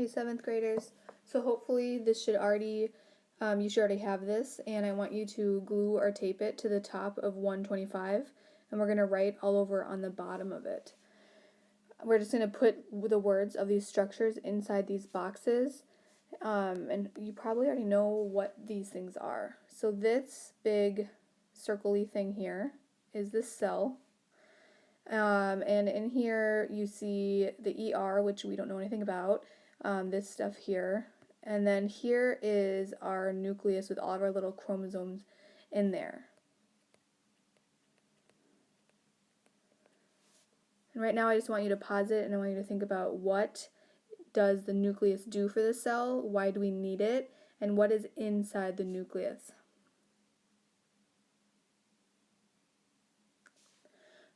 Hey, seventh graders. So hopefully this should already, you should already have this, and I want you to glue or tape it to the top of 125, and we're going to write all over on the bottom of it. We're just going to put the words of these structures inside these boxes, and you probably already know what these things are. So this big circle-y thing here is the cell. And in here you see the ER, which we don't know anything about, this stuff here. And then here is our nucleus with all of our little chromosomes in there. And right now I just want you to pause it and I want you to think about what does the nucleus do for the cell, why do we need it, and what is inside the nucleus.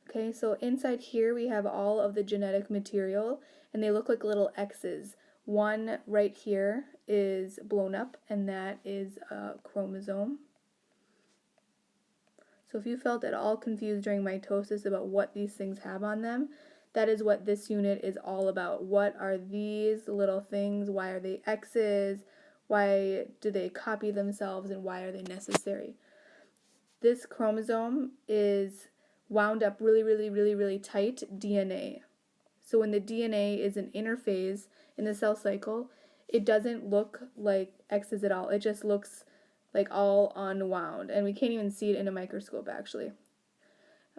Okay, so inside here we have all of the genetic material, and they look like little X's. One right here is blown up, and that is a chromosome. So if you felt at all confused during mitosis about what these things have on them, that is what this unit is all about. What are these little things? Why are they X's? Why do they copy themselves, and why are they necessary? This chromosome is wound up really tight DNA. So when the DNA is in interphase in the cell cycle, it doesn't look like X's at all. It just looks like all unwound, and we can't even see it in a microscope actually.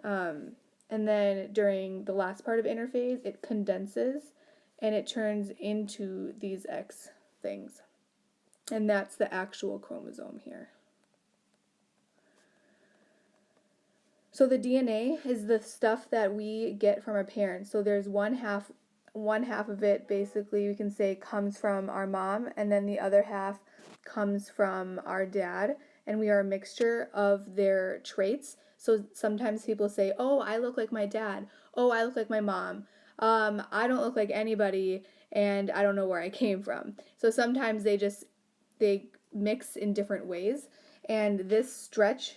And then during the last part of interphase, it condenses and it turns into these X things. And that's the actual chromosome here. So the DNA is the stuff that we get from our parents. So there's one half of it basically we can say comes from our mom, and then the other half comes from our dad, and we are a mixture of their traits. So sometimes people say, oh, I look like my dad. Oh, I look like my mom. I don't look like anybody, and I don't know where I came from. So sometimes they mix in different ways, and this stretch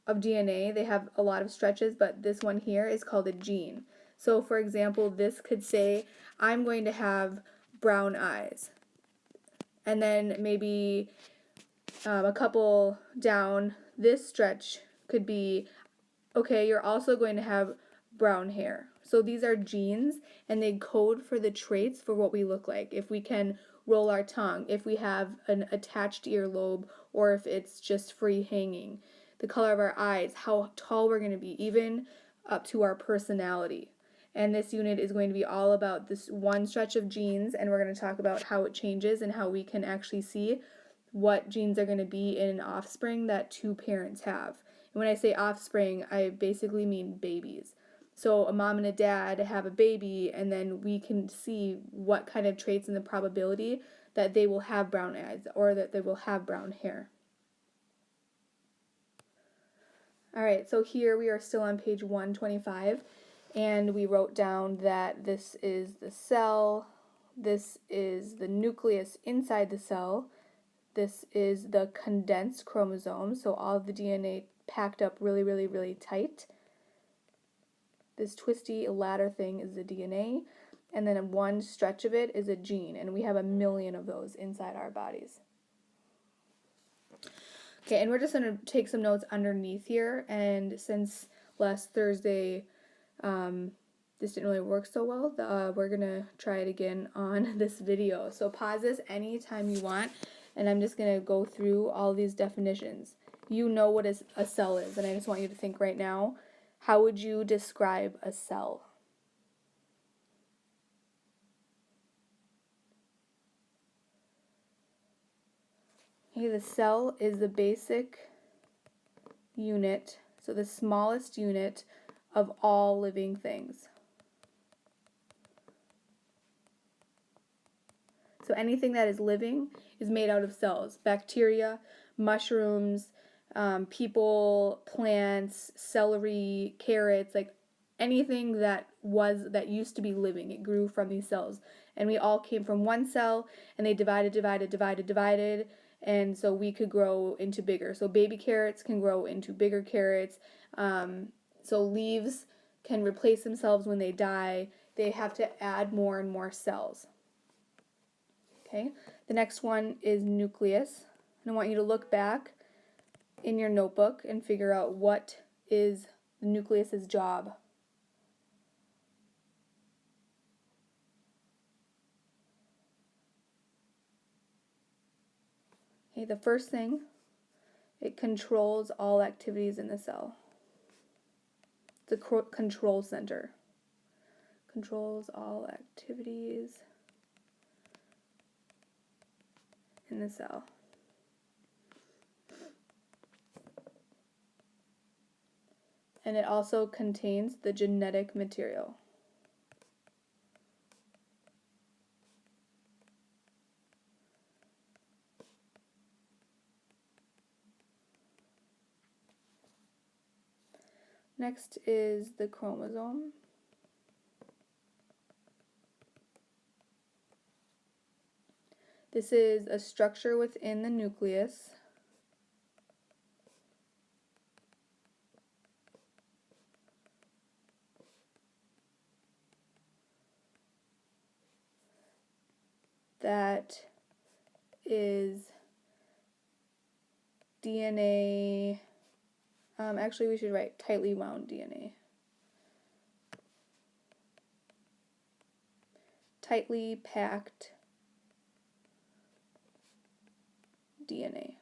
of DNA, they have a lot of stretches, but this one here is called a gene. So for example, this could say, I'm going to have brown eyes. And then maybe a couple down, this stretch could be, okay, you're also going to have brown hair. So these are genes, and they code for the traits for what we look like. If we can roll our tongue, if we have an attached earlobe, or if it's just free hanging, the color of our eyes, how tall we're going to be, even up to our personality. And this unit is going to be all about this one stretch of genes, and we're going to talk about how it changes and how we can actually see what genes are going to be in an offspring that two parents have. And when I say offspring, I basically mean babies. So a mom and a dad have a baby, and then we can see what kind of traits and the probability that they will have brown eyes or that they will have brown hair. Alright, so here we are still on page 125, and we wrote down that this is the cell, this is the nucleus inside the cell, this is the condensed chromosome, so all of the DNA packed up really tight. This twisty ladder thing is the DNA, and then one stretch of it is a gene, and we have 1 million of those inside our bodies. Okay, and we're just going to take some notes underneath here, and since last Thursday this didn't really work so well, we're going to try it again on this video. So pause this anytime you want, and I'm just going to go through all these definitions. You know what a cell is, and I just want you to think right now, how would you describe a cell? Okay, the cell is the basic unit, so the smallest unit of all living things. So anything that is living is made out of cells. Bacteria, mushrooms, people, plants, celery, carrots, like anything that used to be living, it grew from these cells. And we all came from one cell, and they divided, and so we could grow into bigger. So baby carrots can grow into bigger carrots. So leaves can replace themselves when they die. They have to add more and more cells. Okay, the next one is nucleus. And I want you to look back in your notebook and figure out what is the nucleus's job. Okay, the first thing, it controls all activities in the cell. It's a control center. Controls all activities in the cell. And it also contains the genetic material. Next is the chromosome. This is a structure within the nucleus that is DNA, actually we should write tightly wound DNA. Tightly packed DNA.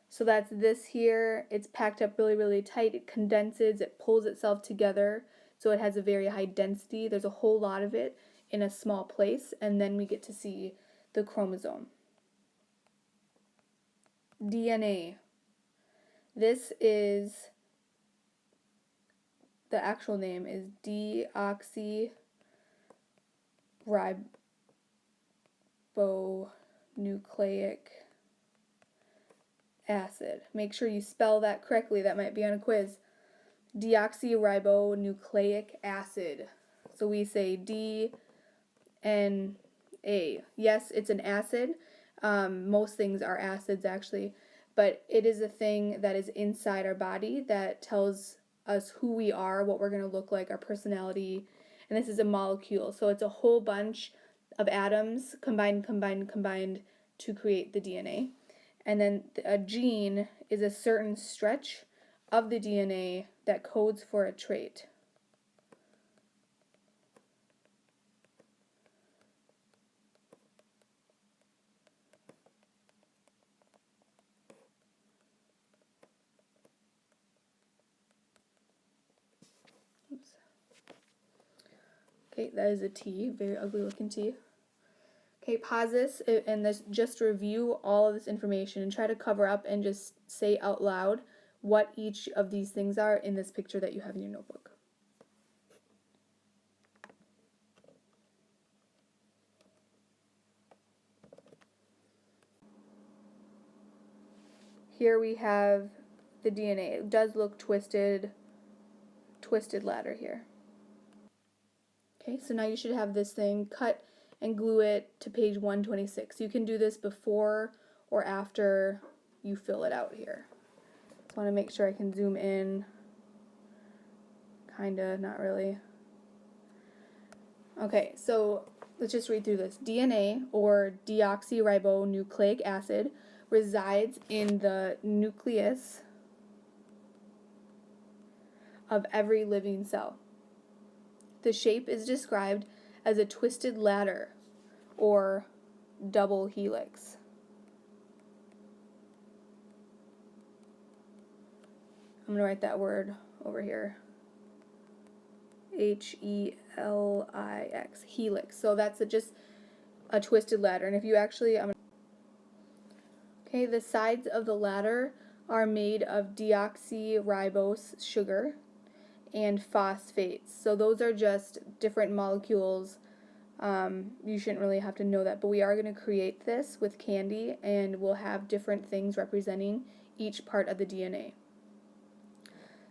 So that's this here. It's packed up really, really tight. It condenses, it pulls itself together, so it has a very high density. There's a whole lot of it in a small place, and then we get to see the chromosome. DNA. This is, the actual name is deoxyribonucleic acid. Make sure you spell that correctly. That might be on a quiz. Deoxyribonucleic acid. So we say DNA. Yes, it's an acid. Most things are acids actually, but it is a thing that is inside our body that tells us who we are, what we're going to look like, our personality, and this is a molecule. So it's a whole bunch of atoms combined to create the DNA. And then a gene is a certain stretch of the DNA that codes for a trait. Oops. Okay, that is a T, very ugly looking T. Okay, pause this and just review all of this information and try to cover up and just say out loud what each of these things are in this picture that you have in your notebook. Here we have the DNA. It does look twisted ladder here. Okay, so now you should have this thing cut and glue it to page 126. You can do this before or after you fill it out here. Just want to make sure I can zoom in. Kinda, not really. Okay, so let's just read through this. DNA, or deoxyribonucleic acid, resides in the nucleus of every living cell. The shape is described as a twisted ladder or double helix. I'm going to write that word over here. Helix, helix. So that's just a twisted ladder. And if you actually, okay, the sides of the ladder are made of deoxyribose sugar and phosphates. So those are just different molecules. You shouldn't really have to know that, but we are going to create this with candy, and we'll have different things representing each part of the DNA.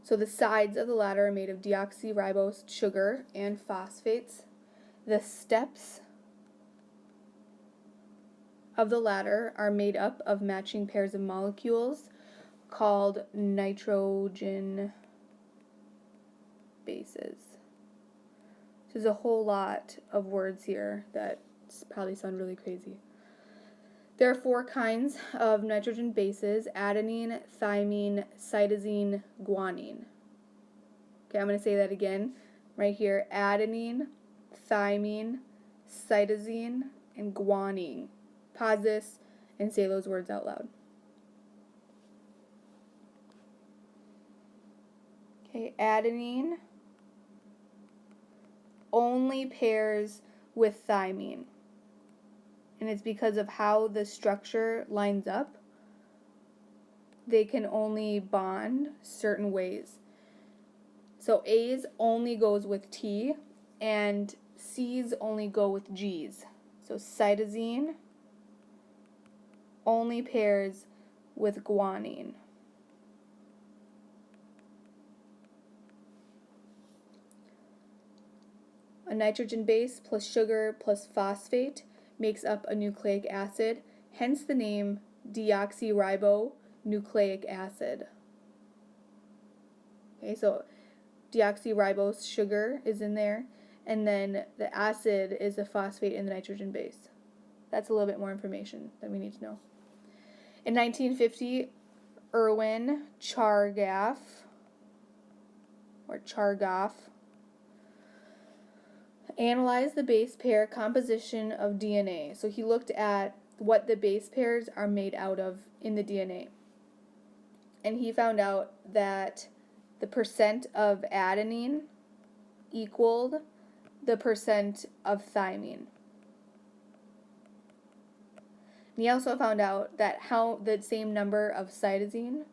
So the sides of the ladder are made of deoxyribose sugar and phosphates. The steps of the ladder are made up of matching pairs of molecules called nitrogen bases. There's a whole lot of words here that It's probably sound really crazy. There are 4 kinds of nitrogen bases: adenine, thymine, cytosine, guanine. Okay, I'm going to say that again right here: adenine, thymine, cytosine, and guanine. Pause this and say those words out loud. Okay, adenine only pairs with thymine, and it's because of how the structure lines up. They can only bond certain ways. So A's only goes with T, and C's only go with G's. So cytosine only pairs with guanine. A nitrogen base plus sugar plus phosphate makes up a nucleic acid, hence the name deoxyribonucleic acid. Okay, so deoxyribose, sugar, is in there, and then the acid is the phosphate in the nitrogen base. That's a little bit more information that we need to know. In 1950, Erwin Chargaff analyzed the base pair composition of DNA. So he looked at what the base pairs are made out of in the DNA. And he found out that the percent of adenine equaled the percent of thymine. And he also found out that how the same number of cytosine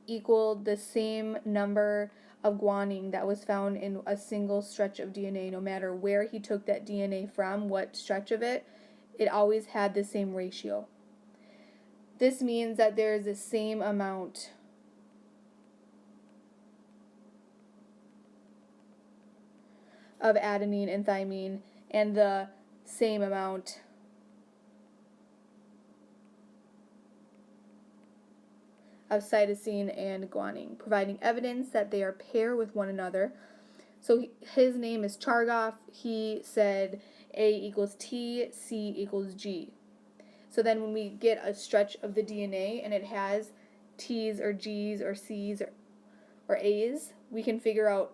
equaled the same number of guanine that was found in a single stretch of DNA. No matter where he took that DNA from, what stretch of it, it always had the same ratio. This means that there is the same amount of adenine and thymine and the same amount of cytosine and guanine, providing evidence that they are pair with one another. So his name is Chargaff. He said A equals T, C equals G. So then when we get a stretch of the DNA and it has T's or G's or C's or A's, we can figure out